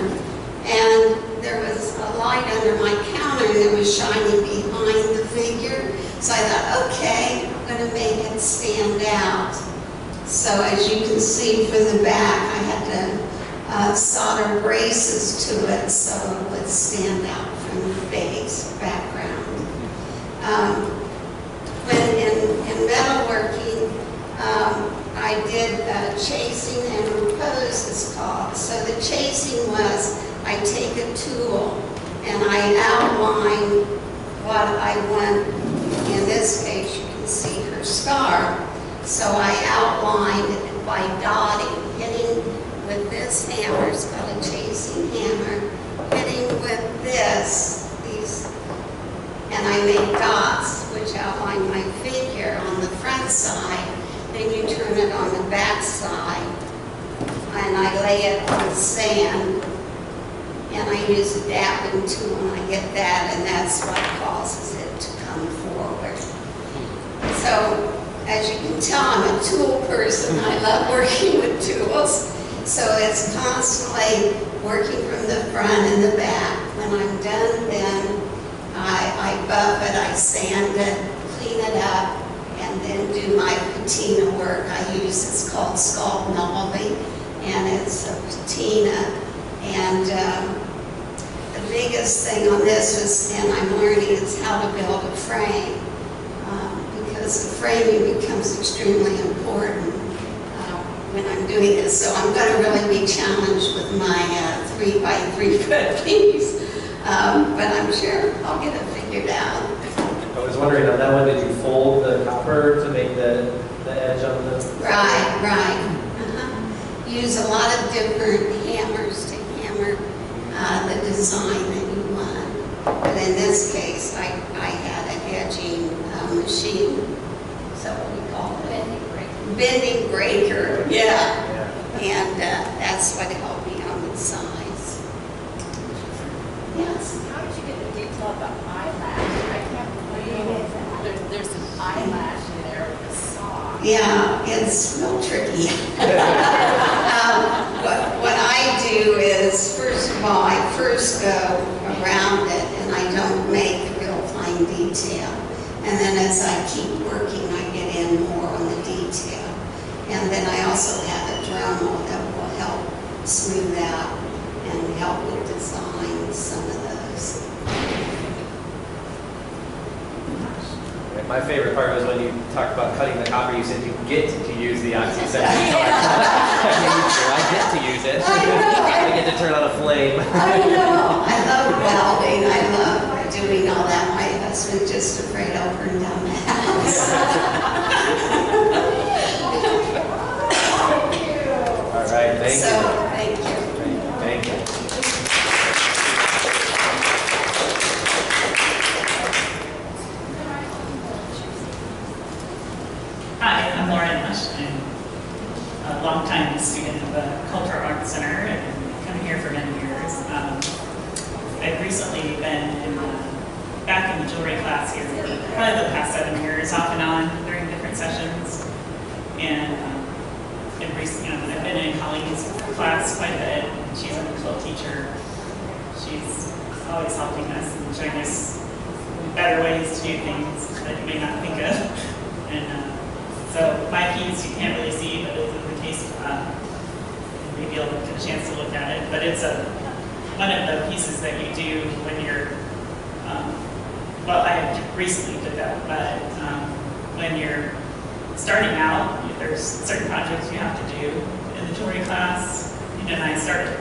and there was a light under my counter that was shining behind the figure. So I thought, okay, I'm going to make it stand out. So as you can see from the back, I had to solder braces to it so it would stand out from the base background. When in metalworking, I did chasing and repose, it's called. So the chasing was, I take a tool and I outline what I want. In this case, you can see her scar. So I outlined it by dotting, hitting with this hammer, it's called a chasing hammer, hitting with these, and I make dots, which outline my figure on the front side. Then you turn it on the back side, and I lay it on sand, and I use a dabbing tool, and I get that, and that's what causes it to come forward. So, as you can tell, I'm a tool person. I love working with tools. So it's constantly working from the front and the back. When I'm done, then I buff it, I sand it, clean it up, and then do my patina work. I use, it's called Sculpt Melody, and it's a patina. And the biggest thing on this is, and I'm learning, is how to build a frame. Because the framing becomes extremely important when I'm doing this. So I'm going to really be challenged with my 3 by 3 foot piece. But I'm sure I'll get it figured out. I was wondering, on that one, did you fold the copper to make the edge on the... Right. Use a lot of different hammers to hammer the design that you want. But in this case, I had an edging machine. So what we call it? Bending breaker. Yeah. And that's what helped me on the size. Yes. How did you get the detail about eyelash? I can't believe there's an eyelash in there with a saw. Yeah, it's real tricky. What I do is, first of all, I first go around it and I don't make real fine detail. And then as I keep working, I get in more on the detail. And then I also have a Dremel that will help smooth out and help with design some of those. My favorite part was when you talked about cutting the copper, you said you get to use the oxy-sensitive part. I get to use it. I get to turn on a flame. I know. I love welding. I love doing all that. My husband's just afraid I'll burn down the house. All right, thank you. Thank you. Thank you. Hi, I'm Lauren Hush. I'm a longtime student of the Cultural Arts Center and come here for many years. I've recently been back in the jewelry class here for probably the past 7 years, off and on during different sessions. And I've been in Colleen's class quite a bit. She's a cool teacher. She's always helping us and showing us better ways to do things that you may not think of. And so my piece you can't really see, but it's in the case. Maybe you'll get a chance to look at it. But it's one of the pieces that you do when you're. Well, I recently did that, but when you're starting out, there's certain projects you have to do in the jewelry class. And I started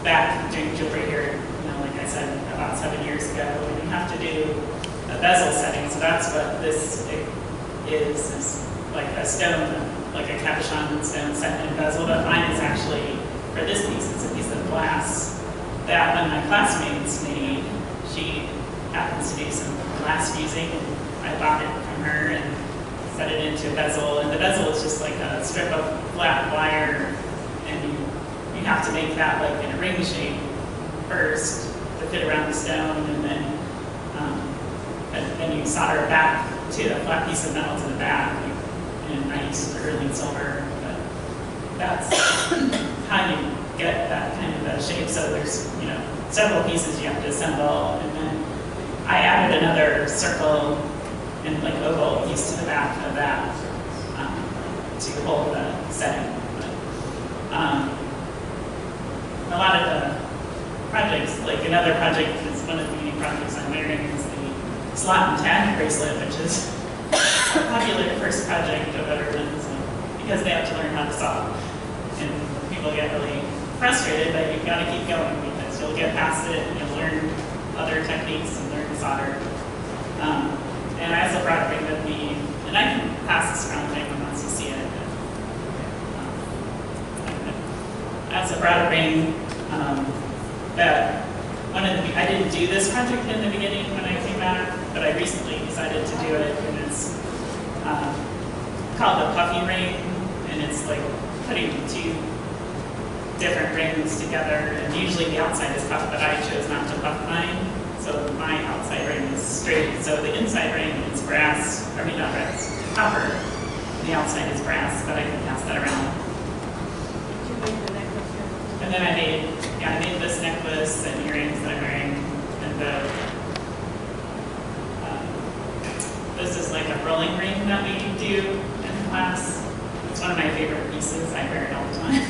back doing jewelry here, like I said, about 7 years ago. And you have to do a bezel setting. So that's what this is like a stone, like a cabochon stone set in bezel. But mine is actually, for this piece, it's a piece of glass that one of my classmates made. She happens to do some glass fusing, and I bought it from her and set it into a bezel. And the bezel is just like a strip of flat wire, and you have to make that like in a ring shape first to fit around the stone, and then you solder it back to a flat piece of metal to the back. And I use sterling silver, but that's how you get that kind of a shape. So there's several pieces you have to assemble, and then I added another circle and like oval piece to the back of that to hold the setting. But, a lot of the projects, like another project is one of the many projects I'm wearing is the slot and tag bracelet, which is a popular first project of everyone's because they have to learn how to solder. And people get really frustrated, but you've got to keep going because you'll get past it and you'll learn other techniques and learn to solder. And I also brought a ring with me, and I can pass this around if anyone wants to see it. I also brought a ring that I didn't do this project in the beginning when I came back, but I recently decided to do it, and it's called the puffy ring, and it's like putting two different rings together, and usually the outside is puffed, but I chose not to puff mine, so my outside ring is straight. So the inside ring is brass, not brass, copper, and the outside is brass, but I can pass that around. Did you make the necklace? And then I made this necklace and earrings that I'm wearing, and this is like a rolling ring that we do in class. It's one of my favorite pieces. I wear it all the time.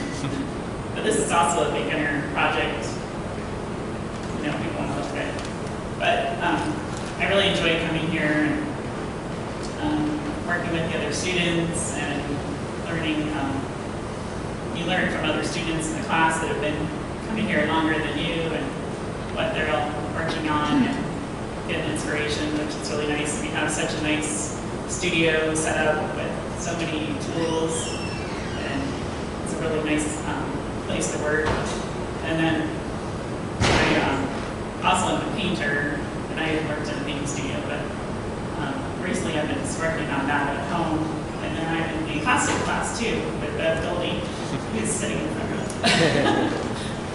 But this is also a beginner project. People want to look at it. But I really enjoy coming here and working with the other students and learning. You learn from other students in the class that have been coming here longer than you and what they're all working on, and get inspiration, which is really nice. We have such a nice studio set up with so many tools, and it's a really nice place to work. And then I also am a painter, and I worked in a painting studio, but recently I've been just working on that at home. And then I'm in the costume class too with Bev Goldie, who's sitting in the front row.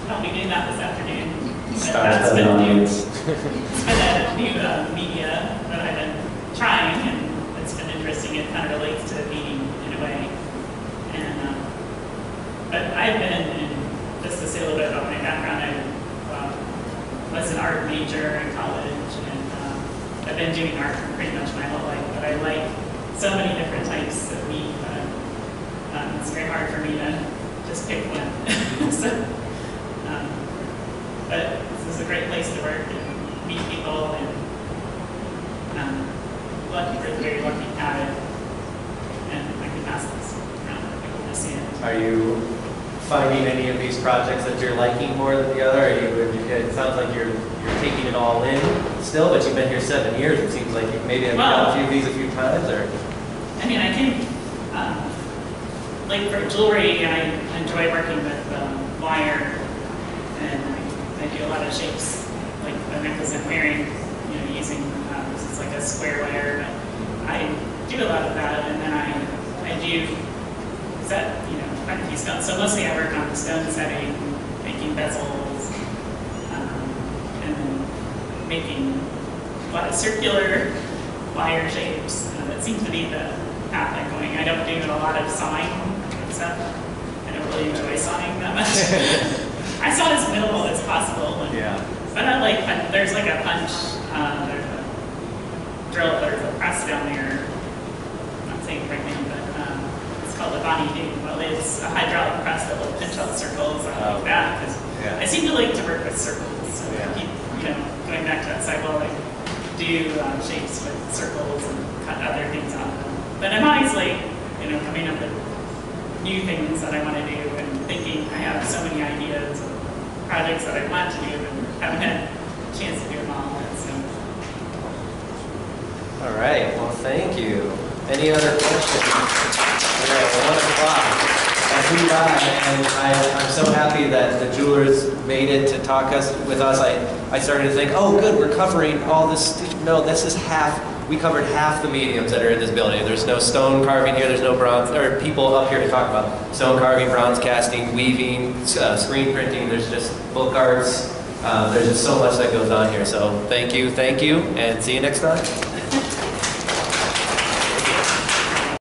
I'll be doing that this afternoon. That's been new. It's been a new media that I've been trying, and it's been interesting. It kind of relates to painting in a way. And but I've been in, just to say a little bit about my background, I was an art major in college, and I've been doing art for pretty much my whole life. But I like so many different types of meat, but it's very hard for me to just pick one. But this is a great place to work and meet people, and we're very lucky to have it. And I can pass this around for people to see it. Are you finding any of these projects that you're liking more than the other? It sounds like you're taking it all in still, but you've been here 7 years. It seems like you maybe have done a few of these a few times, or? I mean, I can, like for jewelry, I enjoy working with wire, and I do a lot of shapes, like the necklace I'm wearing, using, this is like a square wire, but I do a lot of that, and then I do set, quite a few stones. So mostly I work on the stone setting, making bezels, and then making a lot of circular wire shapes. That seems to be the path I'm going. I don't do a lot of sawing and stuff. I don't really enjoy sawing that much. I saw as minimal as possible. But I like, there's like a punch, there's a drill, there's a press down there. I'm not saying the right name, but it's called a Bonnie Doon. Well, it's a hydraulic press that will pinch out circles. I like that because I seem to like to work with circles. So I keep, going back to that side, well, I do shapes with circles and cut other things out of them. But I'm always like, you know, coming up with new things that I want to do and thinking I have so many ideas of projects that I want to do and haven't had a chance to do them all. So. All right, well, thank you. Any other questions? All right, 1 o'clock. I flew by, and I'm so happy that the jewelers made it to talk with us. I started to think, oh, good, we're covering all this. No, this is half. We covered half the mediums that are in this building. There's no stone carving here. There's no bronze, or people up here to talk about stone carving, bronze casting, weaving, screen printing. There's just book arts. There's just so much that goes on here. So thank you, and see you next time.